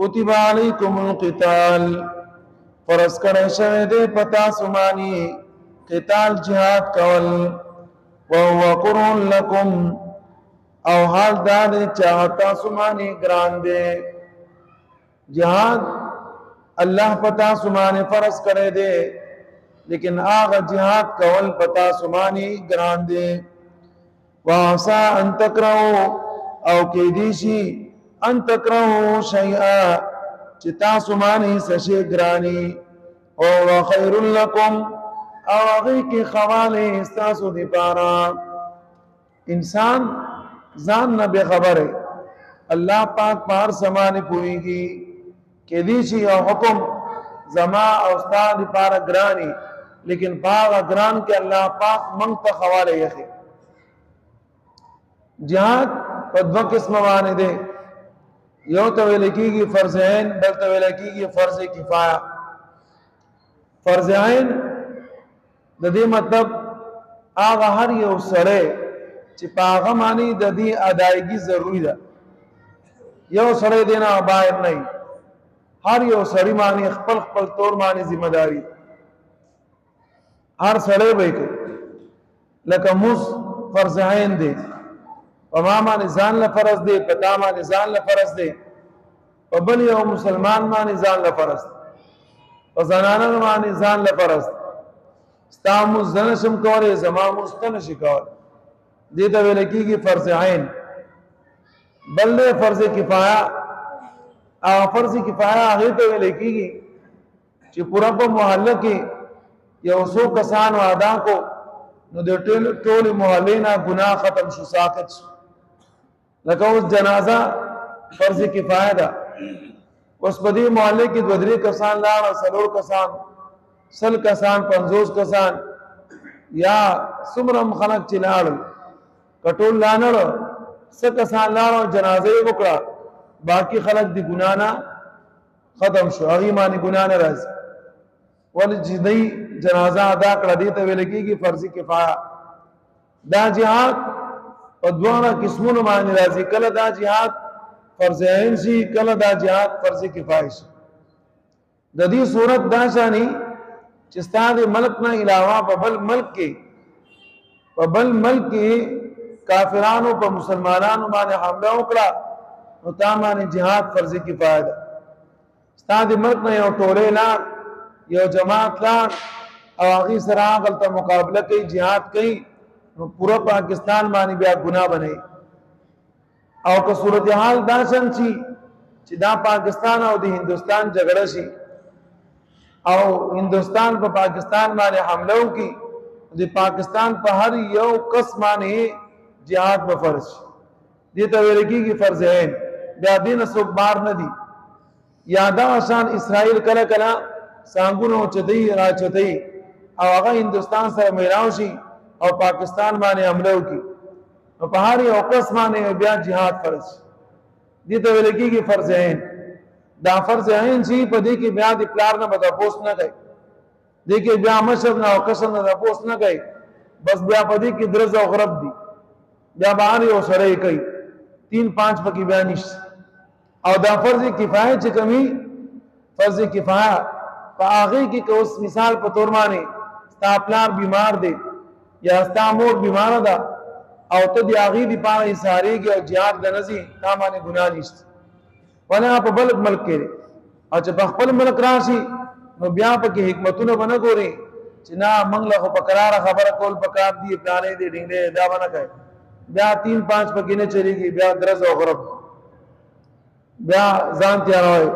کتب علیکم القتال فرض کړی شوی دی پتا سمانی قتال جهاد کول وهو کرہ لکم او حال دا دی چاہتا تاسو باندې ګران دی جهاد الله پتا سمانه فرض کړی دی لیکن آغا جهاد کول پتا سمانی ګران دی واسا ان تکرهو او کې دی شي ان تکرهو شیئا چې تاسو باندې سشي ګرانی او خیر لکم او هغه کې خواله تاسو دی پارا انسان ځان نه به خبره الله پاک پار سمانه پوریږي کې دی شي او حکم زما او استاد پارا ګرانی لیکن باغ ګران کې الله پاک مونږ ته حواله یې جهاد په دوه قسمه باندې ده یو ته ویل کېږي فرض عین بل ته ویل کېږي فرض کفایه فرض عین د دې مطلب هغه هر یو سره چې پاغه معنی د دې ادایګي ضروری ده یو سره دینا باید نه هر یو سړی معنی خپل خپل تور معنی ذمہ داری هر سړی به کوي لکه موس فرض عین دی او ما باندې ځان له فرض دی پتا باندې ځان له فرض دی او بل یو مسلمان باندې ځان له فرض او زنانه باندې ځان له فرض استامو زنشم کوله زما مستن شي کوله دې ته ویل کېږي فرض عین بل فرض کفایه او فرض کفایه هغه ته ویل کېږي چې پورا په محله کې یو څو کسان ادا کو نو د ټول محله نه ګناه ختم شو ساقط شو لکه اوس جنازه فرض کفایه ده اوس په دې محله کې دوه درې کسان لاړ سلور کسان سل کسان 50 کسان یا څومره خلک چې لاړ کټول لاړ څه کسان لاړ جنازه وکړه باقی خلق دی ګنا نه ختم شو هغه معنی ګنا نه راځي ول جدي جنازه ادا کړه دي ته ویل کېږي فرض کفایه دا جهاد په دوه قسمونو باندې راځي کله دا جهاد فرض عین شي کله دا جهاد فرض کفایه شي د دې صورت دا شانی چې ستاسو ملک نه علاوه په بل ملک کې کافرانو په مسلمانانو باندې حمله وکړه نو تامانه جهاد فرض کفایه ده ستاسو ملک نه یو ټوله لا یو جماعت لا او هغه سره غلطه مقابله کوي jihad کوي نو پورا پاکستان باندې بیا ګناه بنئ او که صورتحال دا شي چې دا پاکستان او د هندستان جګړه شي او هندستان په پاکستان باندې حمله وکړي د پاکستان په هر یو قسم باندې jihad په فرض دي ته ویل کېږي فرض عین بیا دین سو بار نه دي یادا آسان اسرائیل کله کله څنګهونو چدي را چدي او هغه هندستان سره میراو شي او پاکستان باندې حمله وکړي نو په هر یو قسم باندې بیا jihad فرض دي ته ویل کېږي فرض عین دا فرض عین شي په دې کې بیا د پلار نه بدا پوس نه کوي دې کې بیا مشر نه او قسم نه پوس نه کوي بس بیا په دې کې درز او غرب دي بیا باندې او سره کوي 3-5 پکې بیان نشته او دا فرض کفایه چې کمی فرض کفایه په هغه کې که اوس مثال په تور باندې ستا پلار بیمار دی یا ستا مور بیمار ده او ته دی هغه دی پاره ساريږي او jihad د نزي تا باندې ګناه نشته ونه په بل ملک کې او چې په خپل ملک راشي نو بیا پکې حکمتونه بنه ګوري چې نا منګله خو په قرار خبره کول پکار دی پلانې دی ډینګې دا باندې کوي بیا 3-5 پکې نه چلیږي بیا درز او غرب بیا ځان تیاروي